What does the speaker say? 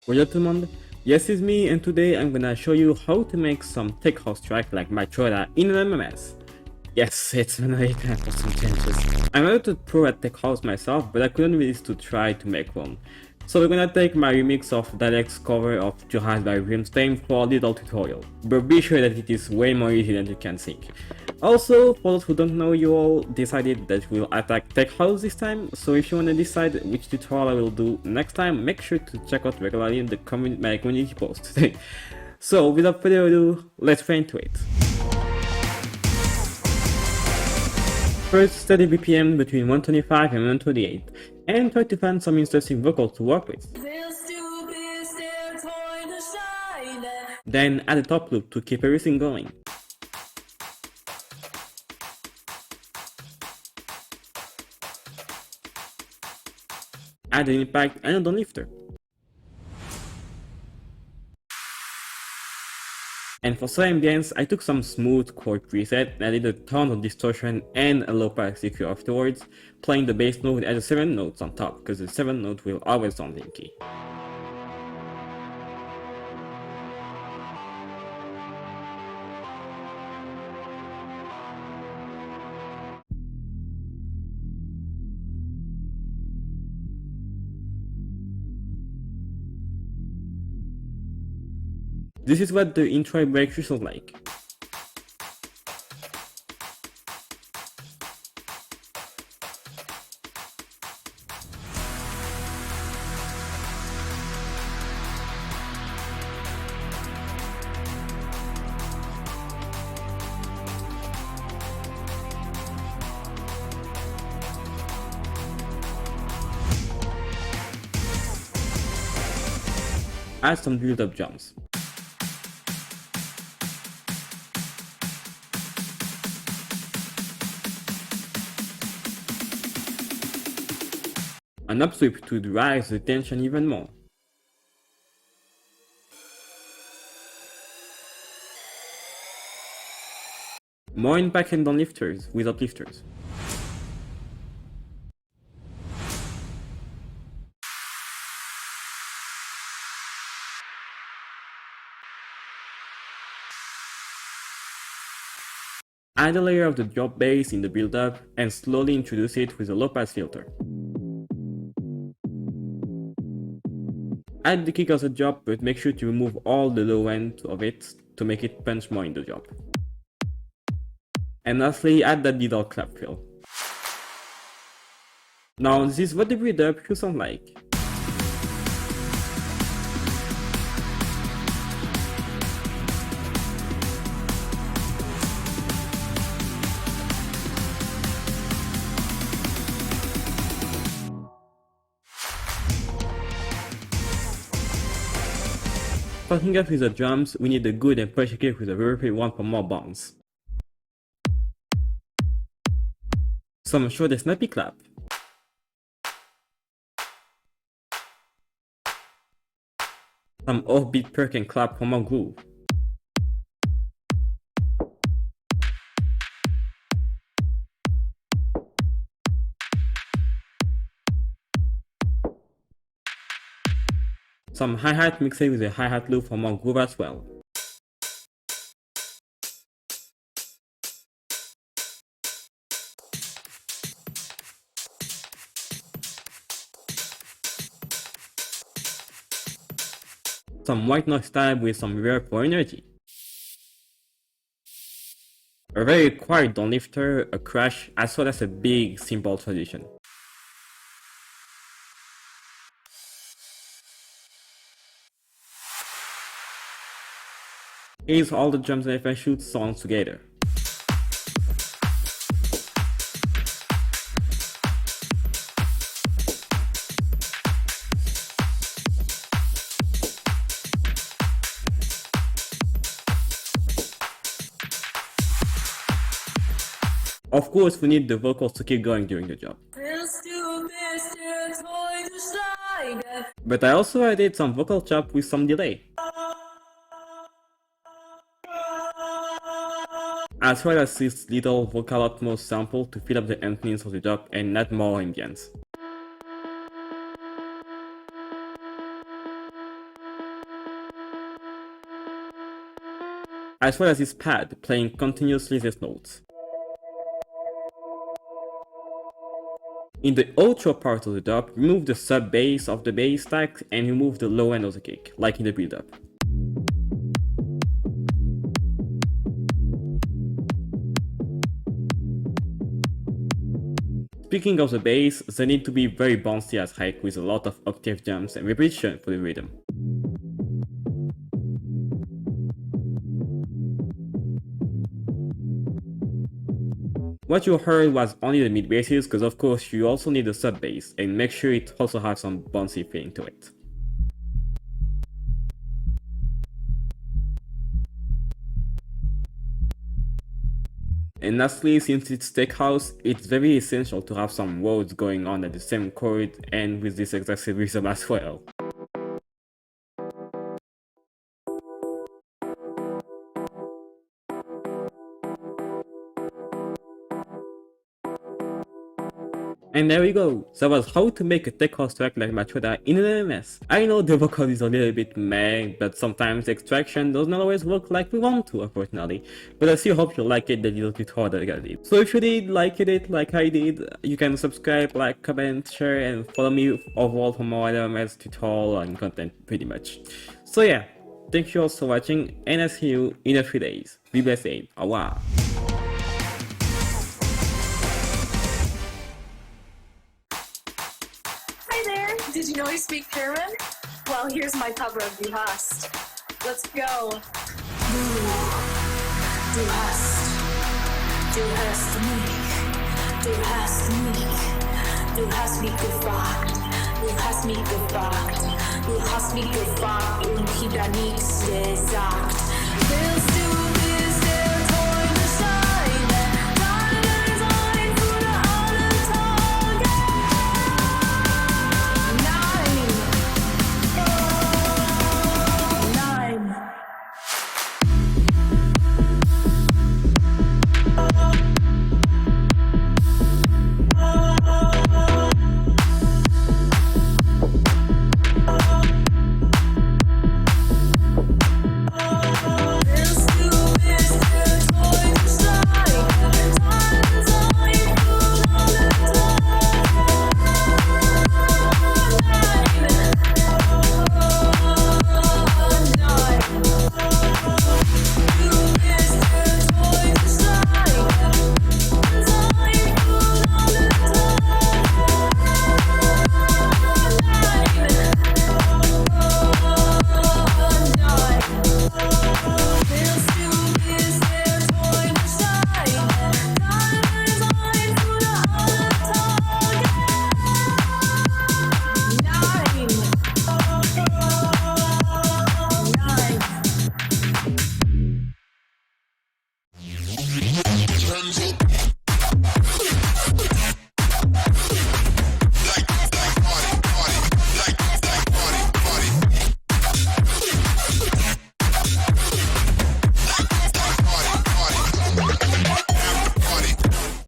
Hello everyone, yes it's me, and today I'm gonna show you how to make some tech house track like Matroda in LMMS. Yes, it's finally time for some changes. I'm not a pro at tech house myself, but I couldn't resist to try to make one. So we're gonna take my remix of Dialect's cover of Jihad by Stine for a little tutorial, but be sure that it is way more easy than you can think. Also, for those who don't know, you all decided that we'll attack Tech House this time, so if you wanna decide which tutorial I will do next time, make sure to check out regularly the my community post. So without further ado, let's get into it. First, set a BPM between 125 and 128, and try to find some interesting vocals to work with. Then add a top loop to keep everything going. Add an impact and a down lifter. And for some ambience, I took some smooth chord preset and added a ton of distortion and a low pass EQ afterwards, playing the bass note as a 7 notes on top, because the 7 note will always sound dinky. This is what the intro break should sound like. Add some build-up jumps. An upsweep to rise the tension even more. More impact and down lifters with uplifters. Add a layer of the drop bass in the build-up and slowly introduce it with a low-pass filter. Add the kick as a drop, but make sure to remove all the low end of it to make it punch more in the drop. And lastly, add that diddle clap fill. Now this is what the build-up should sound like. Starting off with the drums, we need a good and pressure kick with a reverb one for more bounce. Some short and snappy clap. Some offbeat perk and clap for more groove. Some hi-hat mixed with a hi-hat loop for more groove as well. Some white noise style with some reverb for energy. A very quiet down lifter, a crash, as well as a big simple transition. Here's all the drums and effects shoot songs together. Of course, we need the vocals to keep going during the job. But I also added some vocal chop with some delay, as well as this little vocal utmost sample to fill up the emptiness of the job and add more ambience. as well as this pad playing continuously these notes. In the outro part of the dub, remove the sub bass of the bass stack and remove the low end of the kick, like in the build-up. Speaking of the bass, they need to be very bouncy as heck with a lot of octave jumps and repetition for the rhythm. What you heard was only the mid basses, because of course you also need the sub bass, and make sure it also has some bouncy feeling to it. And lastly, since it's tech house, it's very essential to have some words going on at the same chord and with this exact same rhythm as well. And there we go, that was how to make a tech house track like Matroda in an LMMS. I know the vocal is a little bit meh, but sometimes extraction does not always work like we want to, unfortunately. But I still hope you liked the little tutorial that I did. So if you did like it like I did, you can subscribe, like, comment, share, and follow me overall for more LMMS tutorial and content pretty much. So yeah, thank you all for watching, and I'll see you in a few days. Be blessed, au revoir. Did you know I speak German? Well, here's my cover of Du hast. Let's go. Du hast mich, du hast mich, du hast mich gefragt, du hast mich gefragt, du hast mich gefragt und ich hab da nichts gesagt.